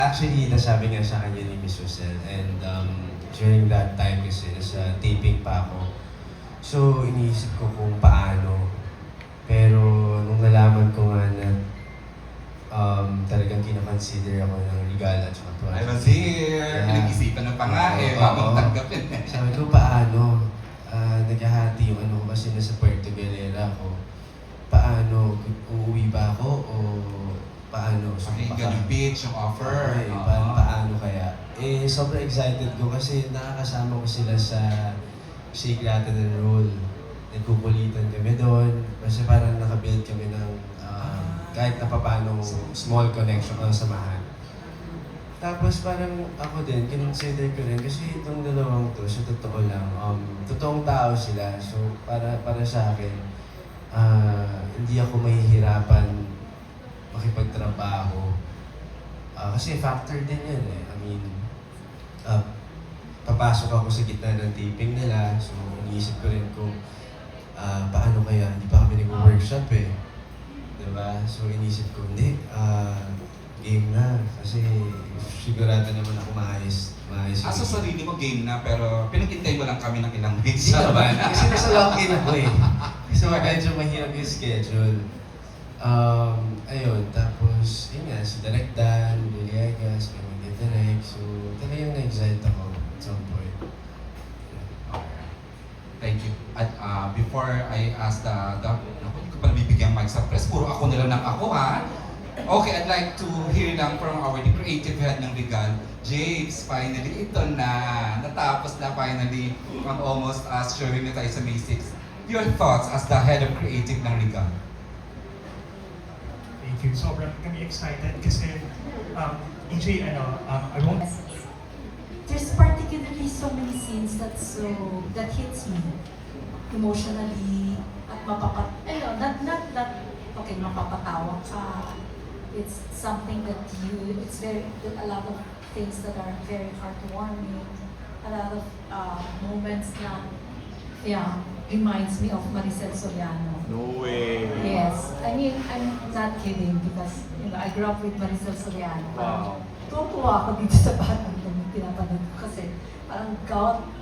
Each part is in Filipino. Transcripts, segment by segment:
Actually, nasabi nga sa kanya ni Miss Rosel, and during that time kasi nasa taping pa ako. So, iniisip ko kung paano. Pero nung nalaman ko nga na talagang kinakonsider ako ng regalo at saka Ay, project. Razir! Yeah. Pinag-isipan na pa nga eh. Oo. Bakit tanggapin eh. Sabi ko, paano? Naghahati yung ano ko kasi nasa Puerto Galera ako. Paano? Uuwi ba ako o paano? So, Pakinggan yung pitch, yung offer. Okay, Oo. paano kaya? Eh, sobrang excited ko kasi nakakasama ko sila sa Shake, Rattle and Roll. Nagkukulitan kami doon. Kasi parang nakabuild kami ng kahit na paano small connection o samahan. Tapos parang ako din, kinonsider ko rin kasi itong dalawang to, sa totoo lang, totoong tao sila. So para sa akin, hindi ako mahihirapan makipagtrabaho. Kasi factor din yun eh. I mean, papasok ako sa gitna ng taping nila. So iniisip ko rin kung paano kaya, hindi pa kami nag-workshop eh. Diba? So inisip ko, hindi, game na. Kasi sigurado naman ako maayos. Sa sarili mo game na, pero pinag-intay mo lang kami ng ilang weeks. Hindi naman, kasi nasa lock-in ako eh. So medyo mahirap yung schedule. Ayun, tapos, yun nga, si Direk Dan, Villegas, may mag-direct. So talagang na-excite ako at some point. Thank you. At before I ask hindi ko pala bibigyan mic sa press, puro ako nila ng ako ha. Okay, I'd like to hear lang from our creative head ng Regal. James, finally, ito na. Natapos na finally from almost showing na tayo sa May 6. Your thoughts as the head of creative ng Regal? Thank you. Sobrang kami excited kasi EJ, I won't... There's particularly so many scenes that hits me emotionally at not that okay, mapapatawa ka. It's something that it's a lot of things that are very heartwarming, a lot of moments that reminds me of Maricel Soriano. No way! Yes, I mean, I'm not kidding because I grew up with Maricel Soriano. Wow. Tuwa ako dito sa batang pinapanood ko kasi parang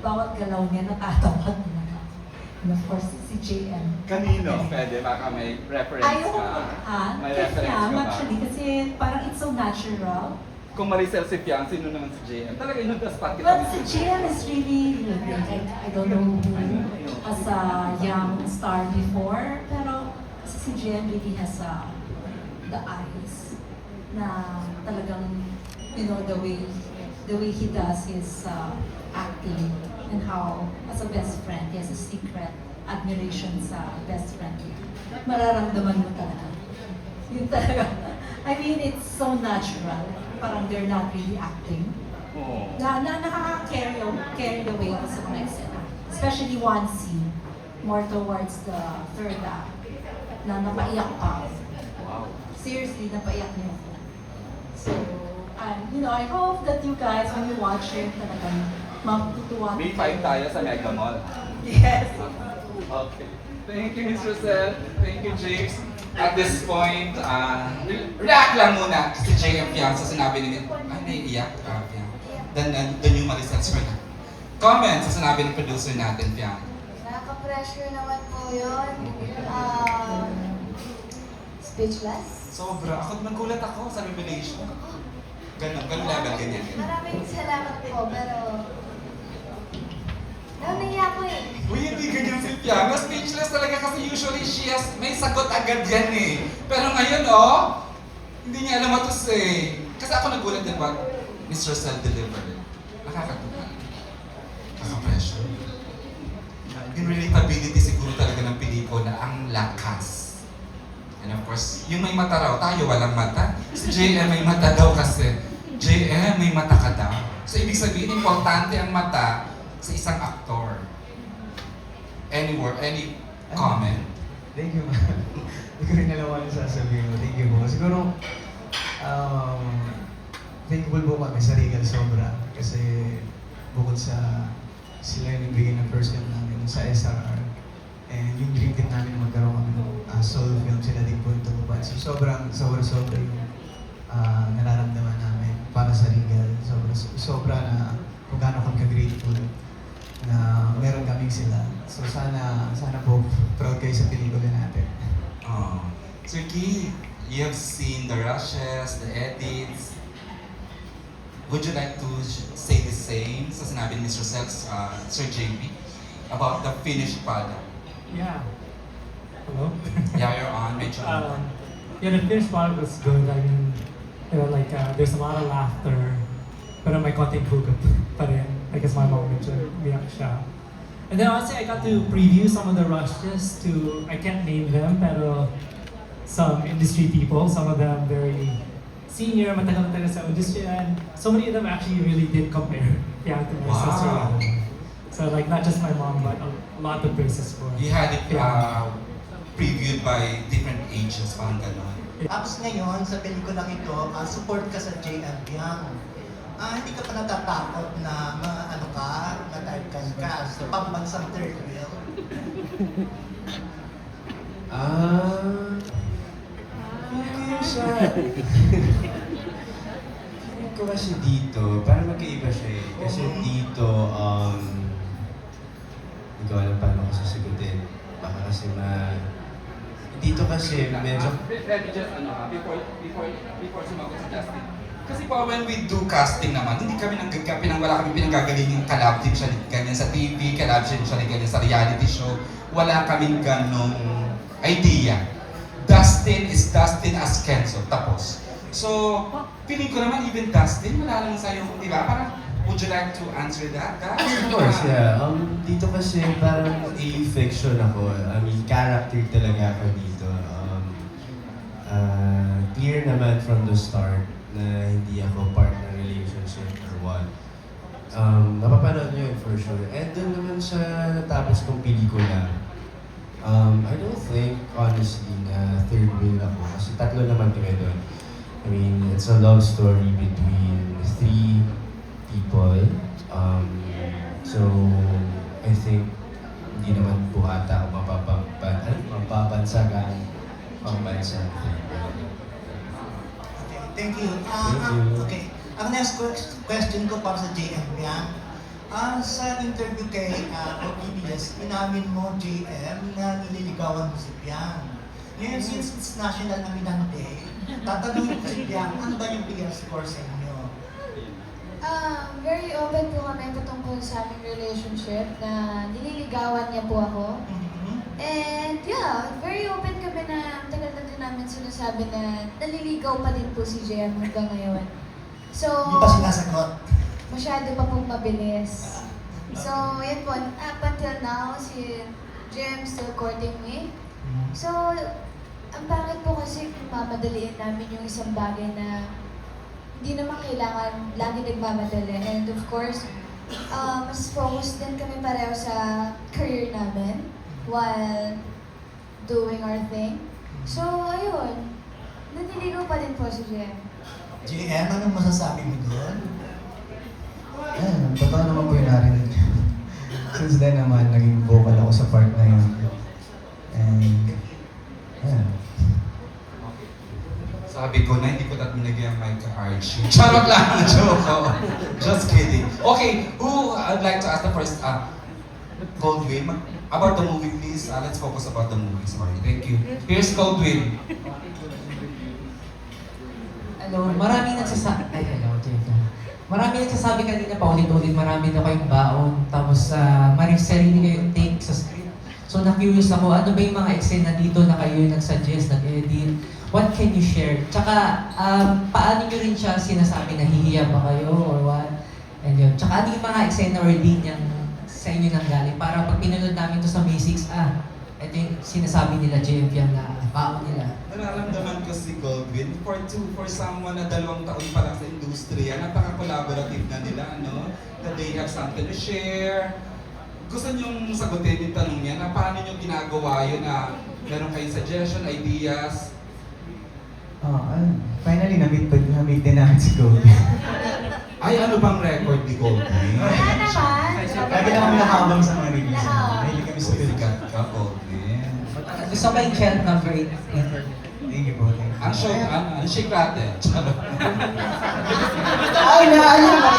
bawat galaw niya natatawag na. And of course, si JM. Kanino? Pwede, baka may reference Ayoko ka. May kay reference Fiam ka ba? actually kasi parang it's so natural. Kung Maricel si Fiang, sino naman si JM? Talaga yun ang spot kita. But si JM is really, I don't know who as a young star before, pero kasi si JM really has the eyes na talagang, the way he does his acting and how, as a best friend, he has a secret admiration sa best friend. Mararamdaman mo talaga. Yun talaga. I mean, it's so natural. Parang they're not really acting. Oo. Carry away ako sa mga eksena. Especially one scene, more towards the third act, na napaiyak pa. Wow. Seriously, napaiyak niyo ako. So, I hope that you guys, when you watch it, talagang matutuwa. May 5 tayo sa Mega Mall. Yes. Okay. Thank you, Ms. Rosel. Thank you, James. At this point, react lang muna si JM Fiang sa sinabi ni naiiyak ka, Fiang. Then yung Maricel Soriano. Comment sa sinabi ng producer natin, Fiang. Nakaka-pressure naman po yun. Speechless. Sobra. Ako nagulat ako sa revelation. Ganun level, ganyan. Maraming salamat po, pero... Naiyak ko eh. Uy, hindi ganyan si Fiang. Speechless talaga kasi usually may sagot agad yan eh. Pero ngayon, hindi niya alam matos eh. Kasi ako nagulat din what Mr. Rosel delivered. Nakakatuwa. Nakaka-pressure. Yung relatability siguro talaga ng pelikula, ang lakas. And of course, yung may mata raw, tayo walang mata. Si JM may mata daw kasi. JM, may mata ka daw. So ibig sabihin, importante ang mata sa isang aktor. Any word, any comment? Thank you, man. Hindi ko rin alam ano sasabihin mo. Thank you po. Siguro, thankful po kami sa Regal sobra. Kasi bukod sa sila yung nagbigay ng first film namin sa SRR. And yung dream team namin na magkaroon kami ng solo film, sila din po yung tumupad. So sobrang yung nararamdaman namin para sobra na kung gaano kami ka-grateful na meron kaming sila. So sana po proud kayo sa pelikula natin. Oh. Sir Key, you have seen the rushes, the edits. Would you like to say the same sa sinabi ni Mr. Sir JP, about the finished product? Yeah. Hello? Yeah, you're on. Medyo. Yeah, the finished product was good. I mean, like, there's a lot of laughter. Pero may konting hugot pa rin. I guess my mom medyo umiyak siya. And then honestly, I got to preview some of the rushes to, I can't name them, pero some industry people, some of them very senior, matagal na tagal sa industry, and so many of them actually really did compare Piang to my sister. Wow. So like, not just my mom, but a lot of praises for You had it previewed by different ages, parang gano'n. Tapos ngayon, sa pelikulang ito, support ka sa JM Piang. Hindi ka pa natatakot na ano ka, na-typecast ka sa pambansang third wheel? Feeling ko kasi dito, parang magkaiba siya eh. Kasi dito, hindi ko alam paano ko sasagutin. Baka kasi dito kasi medyo... Let me just, before sumagot si Justin. Kasi po, when we do casting naman, hindi kami wala kami pinanggagaling yung collab team siya ganyan sa TV, collab team siya ganyan sa reality show. Wala kaming ganong idea. Dustin is Dustin as Kenzo, tapos. So, feeling ko naman even Dustin, wala lang sa'yo, di ba? Parang, would you like to answer that, guys? Of course, yeah. Dito kasi parang a-fiction ako. I mean, character talaga ako dito. Clear naman from the start na hindi ako part ng relationship or what. Mapapanood nyo yun for sure. And dun naman sa natapos kong pelikula, I don't think, honestly, na third wheel ako. Kasi tatlo naman kami doon. I mean, it's a love story between three people. So, I think, hindi naman buhata o mapapansagan pambansa. Okay, thank you. Thank you. Okay, ang next question ko para sa JM Piang. Sa interview kay OPBS, inamin mo, JM, na nililigawan mo si Piang. Ngayon, since it's National Aminan Day, tatanungin ko si Piang, ano ba yung biggest score sa inyo? Very open po kami patungkol sa aming relationship na nililigawan niya po ako. And yeah, very open kami na tagal na din namin sinasabi na naliligaw pa din po si JM hanggang ngayon. So, Hindi pa sinasagot. masyado pa pong mabilis. So, yun po, up until now, si JM still courting me. So, ang pangit po kasi kung mamadaliin namin yung isang bagay na hindi naman kailangan lagi nagmamadali. And of course, mas focused din kami pareho sa career namin while doing our thing. So, ayun. Naniligaw pa din po si JM. JM, anong masasabi mo doon? Ayan, totoo naman po yung narinig. Since then naman, naging vocal ako sa part na yun. And, ayan. Sabi ko na hindi ko na binigay ang mic ka Archie. Charot lang, joke ko. Just kidding. Okay, who I'd like to ask the first, Goldwyn, about the movie please. Let's focus about the movie, sorry. Thank you. Here's Goldwyn. Hello, marami nagsasabi, marami nagsasabi kanina pa ulit-ulit, marami na kayong baon, tapos sarili kayong take sa script. So na-curious ako, ano ba yung mga eksena dito na kayo nag-suggest, nag-edit? What can you share? Tsaka, paano nyo rin siya sinasabi, nahihiya ba kayo or what? And yun. Tsaka ano yung mga eksena or linyang sa inyo nanggaling? Para pag pinunod namin to sa Basics, ito yung sinasabi nila, JM Piang na baon nila. Nararamdaman ko si Goldwyn, for someone na 2 taon pa lang sa industriya, napaka-collaborative na nila, no? That they have something to share. Gusto niyong sagutin yung tanong niya na paano niyo ginagawa yun na meron kayong suggestion, ideas? Finally, na-meet din namin si Goldie. Ay, ano bang record ni Goldwyn? Wala naman. Lagi na kami nakabang sa mga release. Oo. Mahilig kami sa film. Sikat ka, Goldwyn. Gusto ko yung chair number 8. Thank you po. Thank you. Ang show, ang shake natin. Charot. Ay, naalala!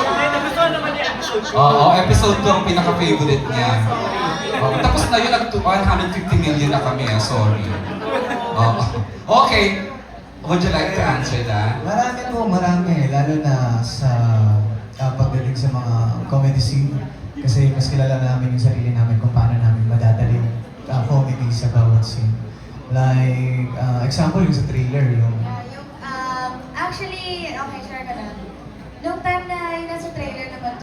Oo, episode 2 ang pinaka-favorite niya. Oo, tapos na yun, 150 million na kami, sorry. Oo. Okay, would you like to answer that? Marami po, marami. Lalo na sa pagdating sa mga comedy scene. Kasi mas kilala namin yung sarili namin kung paano namin madadali yung comedy sa bawat scene. Like, example yung sa trailer, yung Actually, okay, share ka na. Nung time na yung nasa trailer naman